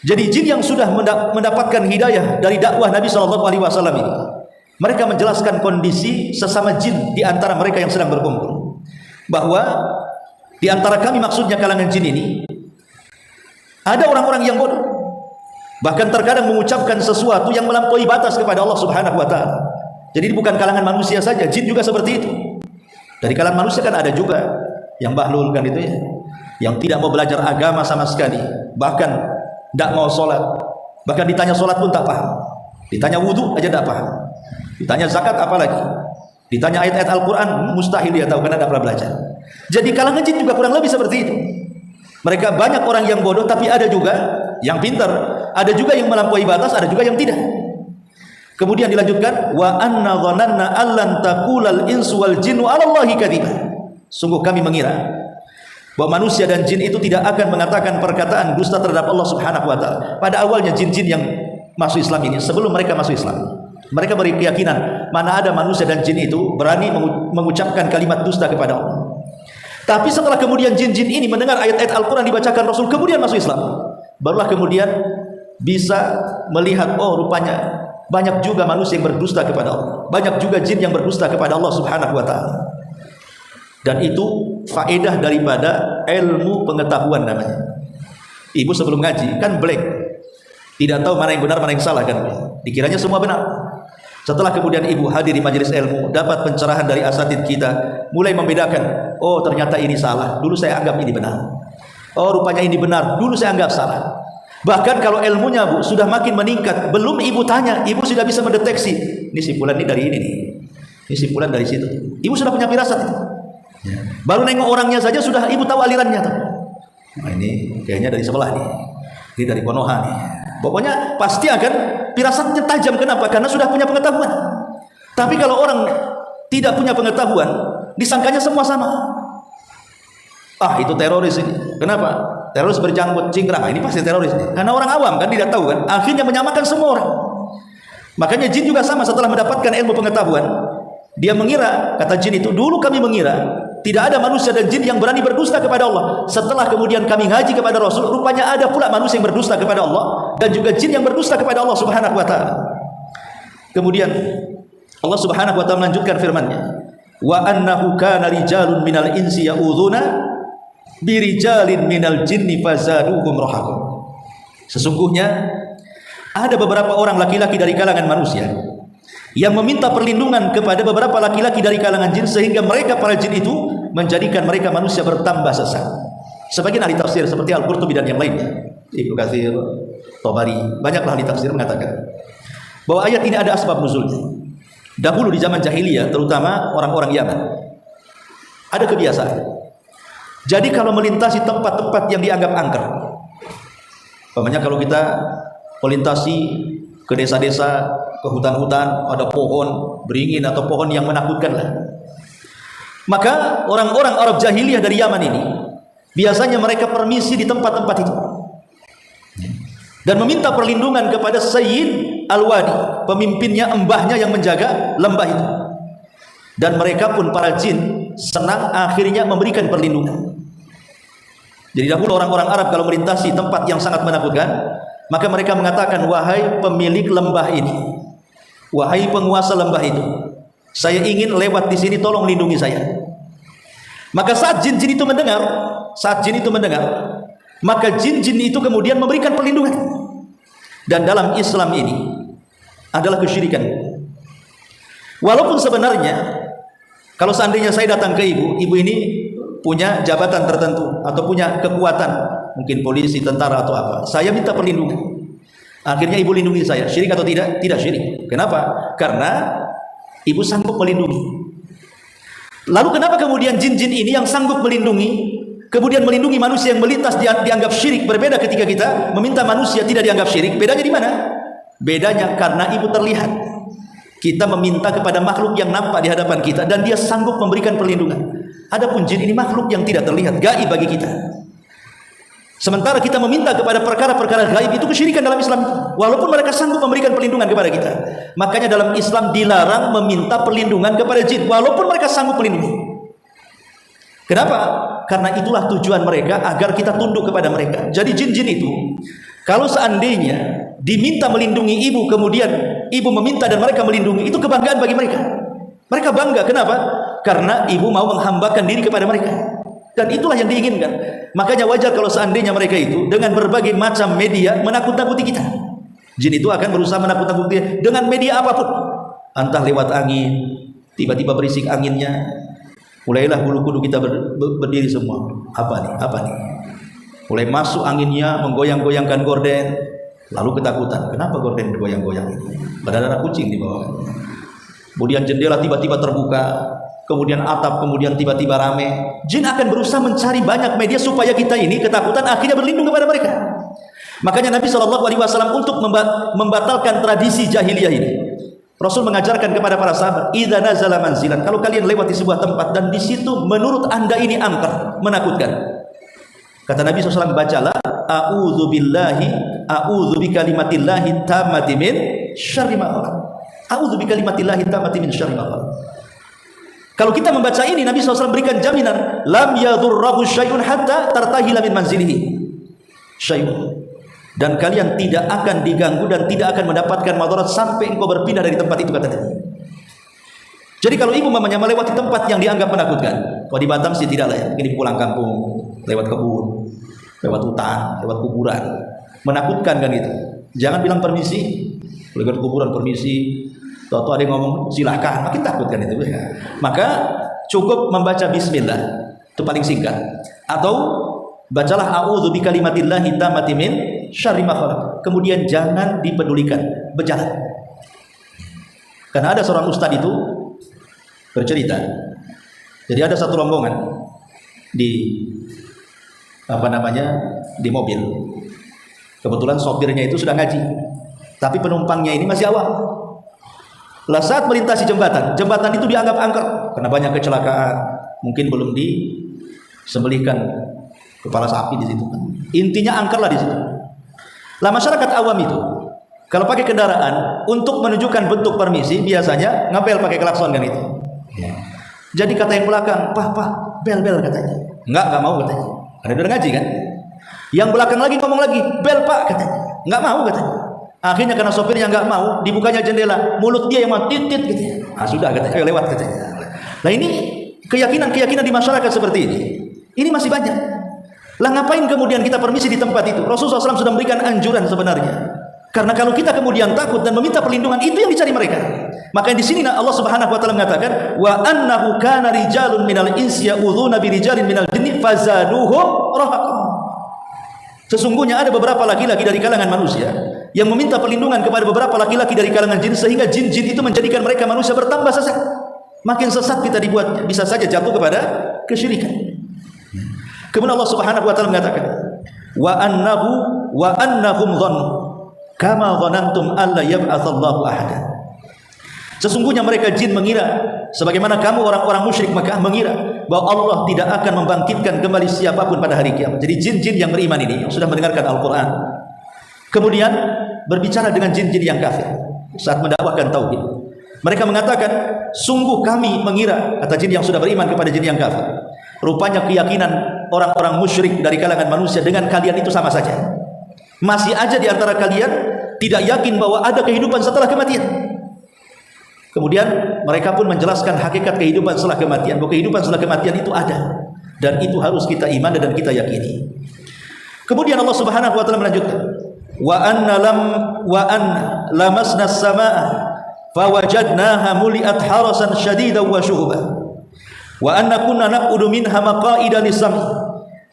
Jadi jin yang sudah mendapatkan hidayah dari dakwah Nabi sallallahu alaihi wasallam ini, mereka menjelaskan kondisi sesama jin di antara mereka yang sedang berkumpul, bahwa di antara kami, maksudnya kalangan jin ini, ada orang-orang yang bodoh, bahkan terkadang mengucapkan sesuatu yang melampaui batas kepada Allah Subhanahu wa taala. Jadi bukan kalangan manusia saja, jin juga seperti itu. Dari kalangan manusia kan ada juga yang bahlul kan itu ya, yang tidak mau belajar agama sama sekali, bahkan tidak mau sholat, bahkan ditanya sholat pun tak paham, ditanya wudhu aja tak paham, ditanya zakat apalagi, ditanya ayat-ayat Al-Quran mustahil dia tahu karena tidak pernah belajar. Jadi kalangan jin juga kurang lebih seperti itu. Mereka banyak orang yang bodoh, tapi ada juga yang pintar, ada juga yang melampaui batas, ada juga yang tidak. Kemudian dilanjutkan wa anna dhananna allan taqulal insu wal jinnu 'ala Allahi kadziba. Sungguh kami mengira bahwa manusia dan jin itu tidak akan mengatakan perkataan dusta terhadap Allah Subhanahu wa taala. Pada awalnya jin-jin yang masuk Islam ini, sebelum mereka masuk Islam, mereka berkeyakinan mana ada manusia dan jin itu berani mengucapkan kalimat dusta kepada Allah. Tapi setelah kemudian jin-jin ini mendengar ayat-ayat Al-Quran dibacakan Rasul, kemudian masuk Islam, barulah kemudian bisa melihat, oh rupanya banyak juga manusia yang berdusta kepada Allah, banyak juga jin yang berdusta kepada Allah Subhanahu wa taala. Dan itu faedah daripada ilmu pengetahuan namanya. Ibu sebelum ngaji kan blank, tidak tahu mana yang benar mana yang salah kan, dikiranya semua benar. Setelah kemudian ibu hadir di majelis ilmu, dapat pencerahan dari asatidz kita, mulai membedakan, oh ternyata ini salah, dulu saya anggap ini benar, oh rupanya ini benar, dulu saya anggap salah. Bahkan kalau ilmunya bu sudah makin meningkat, belum ibu tanya, ibu sudah bisa mendeteksi, ini simpulan ini dari ini nih, ini simpulan dari situ. Ibu sudah punya firasat itu. Baru nengok orangnya saja sudah ibu tahu alirannya tuh. Nah, ini kayaknya dari sebelah nih, ini dari Konoha nih. Pokoknya pasti akan firasatnya tajam. Kenapa? Karena sudah punya pengetahuan. Tapi kalau orang tidak punya pengetahuan, disangkanya semua sama. Ah itu teroris ini. Kenapa? Teroris berjanggut cingkrang. Ini pasti teroris nih. Karena orang awam kan tidak tahu kan. Akhirnya menyamakan semua orang. Makanya jin juga sama, setelah mendapatkan ilmu pengetahuan, dia mengira, kata jin itu, dulu kami mengira tidak ada manusia dan jin yang berani berdusta kepada Allah. Setelah kemudian kami ngaji kepada Rasul, rupanya ada pula manusia yang berdusta kepada Allah dan juga jin yang berdusta kepada Allah Subhanahu wa taala. Kemudian Allah Subhanahu wa taala melanjutkan firman-Nya, wa annahu kana rijalun minal insi ya'udzuna birijalin minal jinni fazaduhum rahaqa. Sesungguhnya ada beberapa orang laki-laki dari kalangan manusia yang meminta perlindungan kepada beberapa laki-laki dari kalangan jin, sehingga mereka para jin itu menjadikan mereka manusia bertambah sesat. Sebagian ahli tafsir seperti Al-Qurtubi dan yang lainnya, Ibnu Katsir, Tabari, banyaklah ahli tafsir mengatakan bahwa ayat ini ada asbab nuzulnya. Dahulu di zaman jahiliyah, terutama orang-orang Yaman, ada kebiasaan. Jadi kalau melintasi tempat-tempat yang dianggap angker, Umpamanya kalau kita melintasi ke desa-desa, ke hutan-hutan, ada pohon beringin atau pohon yang menakutkan lah. Maka orang-orang Arab jahiliyah dari Yaman ini biasanya mereka permisi di tempat-tempat itu dan meminta perlindungan kepada Sayyid Al-Wadi, pemimpinnya, embahnya yang menjaga lembah itu. Dan mereka pun para jin senang akhirnya memberikan perlindungan. Jadi dahulu orang-orang Arab kalau melintasi tempat yang sangat menakutkan, maka mereka mengatakan, wahai pemilik lembah ini, wahai penguasa lembah itu, saya ingin lewat di sini, tolong lindungi saya. Maka saat jin-jin itu mendengar, maka jin-jin itu kemudian memberikan perlindungan. Dan dalam Islam ini adalah kesyirikan. Walaupun sebenarnya kalau seandainya saya datang ke ibu ini punya jabatan tertentu atau punya kekuatan, mungkin polisi, tentara atau apa, saya minta perlindungan, akhirnya ibu lindungi saya, syirik atau tidak? Tidak syirik. Kenapa? Karena ibu sanggup melindungi. Lalu kenapa kemudian jin-jin ini yang sanggup melindungi, kemudian melindungi manusia yang melintas dianggap syirik? Berbeda ketika kita meminta manusia tidak dianggap syirik. Bedanya di mana? Bedanya karena ibu terlihat. Kita meminta kepada makhluk yang nampak di hadapan kita dan dia sanggup memberikan perlindungan. Adapun jin ini makhluk yang tidak terlihat, gaib bagi kita. Sementara kita meminta kepada perkara-perkara gaib, itu kesyirikan dalam Islam, walaupun mereka sanggup memberikan perlindungan kepada kita. Makanya dalam Islam dilarang meminta perlindungan kepada jin walaupun mereka sanggup melindungi. Kenapa? Karena itulah tujuan mereka, agar kita tunduk kepada mereka. Jadi jin-jin itu kalau seandainya diminta melindungi ibu, kemudian ibu meminta dan mereka melindungi, itu kebanggaan bagi mereka. Mereka bangga. Kenapa? Karena ibu mau menghambakan diri kepada mereka. Dan itulah yang diinginkan. Makanya wajar kalau seandainya mereka itu dengan berbagai macam media menakut-nakuti kita. Jin itu akan berusaha menakut-nakuti dengan media apapun. Entah lewat angin, tiba-tiba berisik anginnya, mulailah bulu kuduk kita berdiri semua. Apa nih? Mulai masuk anginnya, menggoyang-goyangkan gorden. Lalu ketakutan, kenapa gorden bergoyang-goyang ini? Ada kucing di bawah. Kemudian jendela tiba-tiba terbuka, kemudian atap kemudian tiba-tiba rame. Jin akan berusaha mencari banyak media supaya kita ini ketakutan, akhirnya berlindung kepada mereka. Makanya Nabi SAW untuk membatalkan tradisi jahiliyah ini, Rasul mengajarkan kepada para sahabat, idza nazala manzilan, kalau kalian lewat di sebuah tempat dan di situ menurut anda ini angker, menakutkan, kata Nabi SAW, bacalah a'udzu bikalimatillahi tammati min syarri ma khalaq. A'udzu bikalimatillahi tammati min syarri ma khalaq. Kalau kita membaca ini, Nabi SAW berikan jaminan, lam yadhurrahu syai'un hatta tartahila min manzilihi syai'un. Dan kalian tidak akan diganggu dan tidak akan mendapatkan madarat sampai engkau berpindah dari tempat itu, kata Nabi. Jadi kalau ibu mamanya melewati tempat yang dianggap menakutkan, kalau di Batam sih tidak lah ya, mungkin di pulang kampung, lewat kebun, lewat hutan, lewat kuburan, menakutkan kan gitu. Jangan bilang permisi, lewat kuburan permisi, atau ada yang ngomong silakan, makin takut kan itu. Maka cukup membaca bismillah, itu paling singkat. Atau bacalah a'udzu bikalimatillahi tammati min syarri ma khalaq. Kemudian jangan dipedulikan, berjalan. Karena ada seorang ustadz itu bercerita. Jadi ada satu rombongan di di mobil. Kebetulan sopirnya itu sudah ngaji, tapi penumpangnya ini masih awam. Lah saat melintasi jembatan itu dianggap angker karena banyak kecelakaan, mungkin belum disembelihkan kepala sapi di situ. Intinya angker lah di situ. Lah masyarakat awam itu kalau pakai kendaraan untuk menunjukkan bentuk permisi biasanya ngapel pakai klakson kan itu. Jadi kata yang belakang, "Pak, bel katanya." Enggak mau katanya. Ada udah ngaji kan? Yang belakang lagi ngomong lagi, "Bel, Pak," katanya. Enggak mau katanya. Akhirnya karena sopirnya enggak mau, dibukanya jendela, mulut dia yang mau titit gitu. Ah sudah katanya, lewat katanya. Nah ini keyakinan di masyarakat seperti ini. Ini masih banyak. Lah ngapain kemudian kita permisi di tempat itu? Rasulullah SAW sudah memberikan anjuran sebenarnya. Karena kalau kita kemudian takut dan meminta perlindungan, itu yang dicari mereka. Maka di sini Allah Subhanahu wa taala mengatakan, "Wa annahu kana rijalun minal insi ya'udzuuna bi rijalin minal jinni fazaduhum rahaqa." Sesungguhnya ada beberapa laki-laki dari kalangan manusia yang meminta perlindungan kepada beberapa laki-laki dari kalangan jin, sehingga jin-jin itu menjadikan mereka manusia bertambah sesat. Makin sesat kita dibuat, bisa saja jatuh kepada kesyirikan. Kemudian Allah Subhanahu wa taala mengatakan, "Wa annahu wa annahum dhannu kama dhanantum alla yab'atsallahu ahada. Sesungguhnya mereka jin mengira sebagaimana kamu orang-orang musyrik Makkah mengira bahwa Allah tidak akan membangkitkan kembali siapapun pada hari kiamat. Jadi jin-jin yang beriman ini yang sudah mendengarkan Al-Qur'an kemudian berbicara dengan jin-jin yang kafir saat mendakwahkan tauhid. Mereka mengatakan, sungguh kami mengira, kata jin yang sudah beriman kepada jin yang kafir, rupanya keyakinan orang-orang musyrik dari kalangan manusia dengan kalian itu sama saja. Masih aja di antara kalian tidak yakin bahwa ada kehidupan setelah kematian. Kemudian mereka pun menjelaskan hakikat kehidupan setelah kematian, bahwa kehidupan setelah kematian itu ada dan itu harus kita imani dan kita yakini. Kemudian Allah Subhanahu wa taala melanjutkan, wa anna lamasna as-samaa'a fawajadnaha muli'at harasan syadidan wa syuhuban wa anna kunna naq'udu minha maqa'ida lis-sam'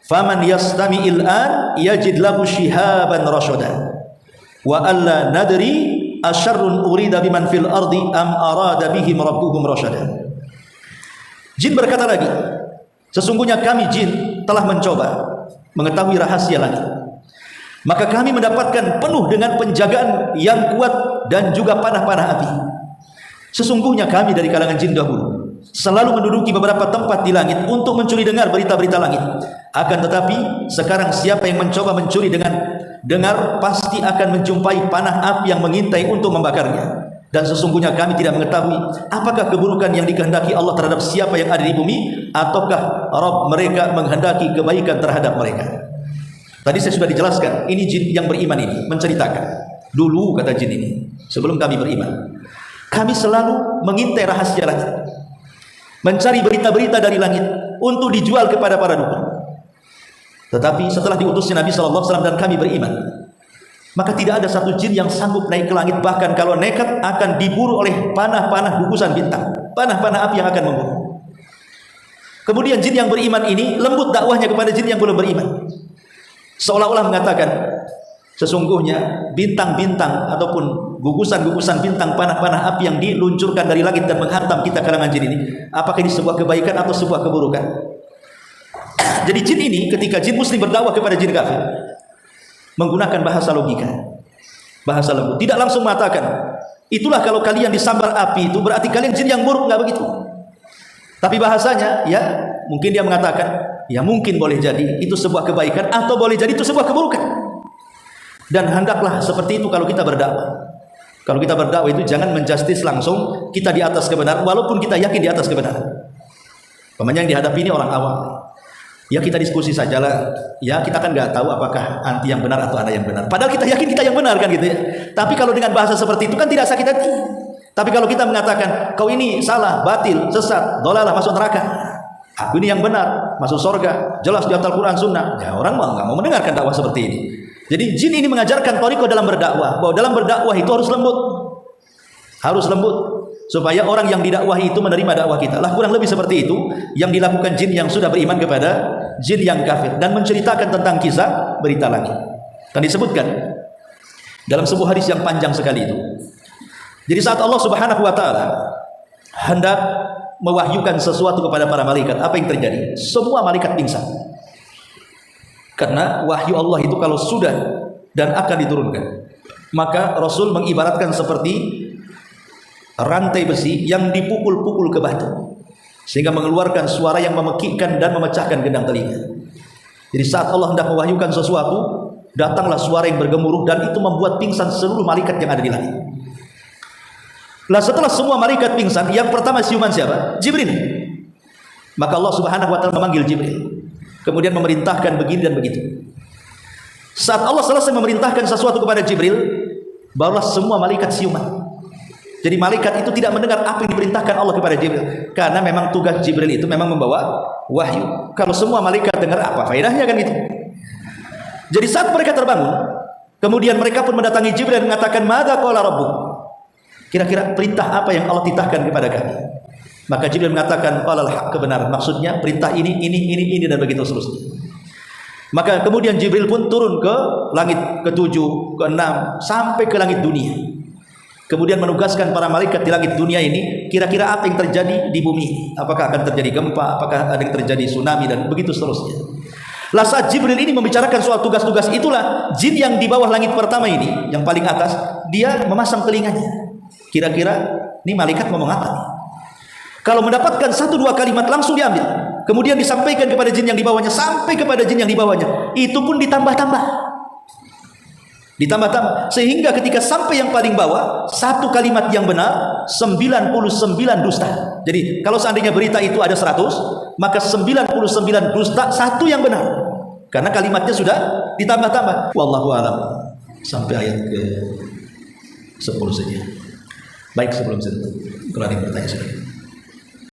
faman yastami'il an yajid lahu shihaban rasyada wa alla nadri asyarrun urida biman fil ardi am arada bihim rabbuhum rasyada. Jin berkata lagi, sesungguhnya kami jin telah mencoba mengetahui rahasia langit, maka kami mendapatkan penuh dengan penjagaan yang kuat dan juga panah-panah api. Sesungguhnya kami dari kalangan jin dahulu selalu menduduki beberapa tempat di langit untuk mencuri dengar berita-berita langit. Akan tetapi sekarang siapa yang mencoba mencuri dengan dengar pasti akan menjumpai panah api yang mengintai untuk membakarnya. Dan sesungguhnya kami tidak mengetahui apakah keburukan yang dikehendaki Allah terhadap siapa yang ada di bumi, ataukah Rabb mereka menghendaki kebaikan terhadap mereka. Tadi saya sudah dijelaskan, ini jin yang beriman ini menceritakan. Dulu kata jin ini, sebelum kami beriman, kami selalu mengintai rahasia langit, mencari berita-berita dari langit untuk dijual kepada para dukun. Tetapi setelah diutusnya Nabi SAW dan kami beriman, maka tidak ada satu jin yang sanggup naik ke langit. Bahkan kalau nekat akan diburu oleh panah-panah gugusan bintang, panah-panah api yang akan membunuh. Kemudian jin yang beriman ini lembut dakwahnya kepada jin yang belum beriman, seolah-olah mengatakan, sesungguhnya bintang-bintang ataupun gugusan-gugusan bintang, panah-panah api yang diluncurkan dari langit dan menghantam kita kalangan jin ini, apakah ini sebuah kebaikan atau sebuah keburukan? Jadi jin ini ketika jin muslim berdakwah kepada jin kafir menggunakan bahasa logika, bahasa lembut, tidak langsung mengatakan itulah kalau kalian disambar api itu berarti kalian jin yang buruk, enggak begitu. Tapi bahasanya ya mungkin dia mengatakan ya mungkin boleh jadi itu sebuah kebaikan atau boleh jadi itu sebuah keburukan. Dan hendaklah seperti itu kalau kita berdakwah. Kalau kita berdakwah itu jangan menjustis langsung kita di atas kebenaran walaupun kita yakin di atas kebenaran. Pemain yang dihadapi ini orang awam. Ya kita diskusi sajalah. Ya kita kan nggak tahu apakah anti yang benar atau ana yang benar. Padahal kita yakin kita yang benar kan gitu ya. Tapi kalau dengan bahasa seperti itu kan tidak sakit hati. Tapi kalau kita mengatakan kau ini salah, batil, sesat, dolalah, masuk neraka. Aku ini yang benar, masuk surga. Jelas di Al-Quran Sunnah. Ya orang nggak mau mendengarkan dakwah seperti ini. Jadi jin ini mengajarkan thariqah dalam berdakwah, bahwa dalam berdakwah itu harus lembut. Harus lembut supaya orang yang didakwahi itu menerima dakwah kita. Lah kurang lebih seperti itu yang dilakukan jin yang sudah beriman kepada jin yang kafir dan menceritakan tentang kisah berita langit. Dan disebutkan dalam sebuah hadis yang panjang sekali itu. Jadi saat Allah Subhanahu wa taala hendak mewahyukan sesuatu kepada para malaikat, apa yang terjadi? Semua malaikat pingsan. Karena wahyu Allah itu kalau sudah dan akan diturunkan, maka Rasul mengibaratkan seperti rantai besi yang dipukul-pukul ke batu sehingga mengeluarkan suara yang memekikkan dan memecahkan gendang telinga. Jadi saat Allah hendak mewahyukan sesuatu, datanglah suara yang bergemuruh dan itu membuat pingsan seluruh malaikat yang ada di langit. Lah setelah semua malaikat pingsan, yang pertama siuman siapa? Jibril. Maka Allah Subhanahu wa taala memanggil Jibril. Kemudian memerintahkan begini dan begitu. Saat Allah selesai memerintahkan sesuatu kepada Jibril, barulah semua malaikat siuman. Jadi malaikat itu tidak mendengar apa yang diperintahkan Allah kepada Jibril, karena memang tugas Jibril itu memang membawa wahyu. Kalau semua malaikat dengar, apa faedahnya kan itu? Jadi saat mereka terbangun, kemudian mereka pun mendatangi Jibril dan mengatakan, "Madza qala rabbuk?" Kira-kira perintah apa yang Allah titahkan kepada kami? Maka Jibril mengatakan, qalal haq, kebenaran. Maksudnya perintah ini dan begitu seterusnya. Maka kemudian Jibril pun turun ke langit ke-7, ke-6 sampai ke langit dunia. Kemudian menugaskan para malaikat di langit dunia ini, kira-kira apa yang terjadi di bumi? Apakah akan terjadi gempa? Apakah ada yang terjadi tsunami dan begitu seterusnya. Lah saat Jibril ini membicarakan soal tugas-tugas, itulah jin yang di bawah langit pertama ini, yang paling atas, dia memasang telinganya. Kira-kira ini malaikat ngomong apa nih? Kalau mendapatkan 1-2 kalimat langsung diambil, kemudian disampaikan kepada jin yang di bawahnya, sampai kepada jin yang di bawahnya. Itu pun ditambah-tambah, sehingga ketika sampai yang paling bawah, 1 kalimat yang benar, 99 dusta. Jadi kalau seandainya berita itu ada 100, maka 99 dusta, 1 yang benar. Karena kalimatnya sudah ditambah-tambah. Wallahu a'lam. Sampai ayat ke 10 saja. Baik, sebelum itu, kalau ada yang bertanya silakan.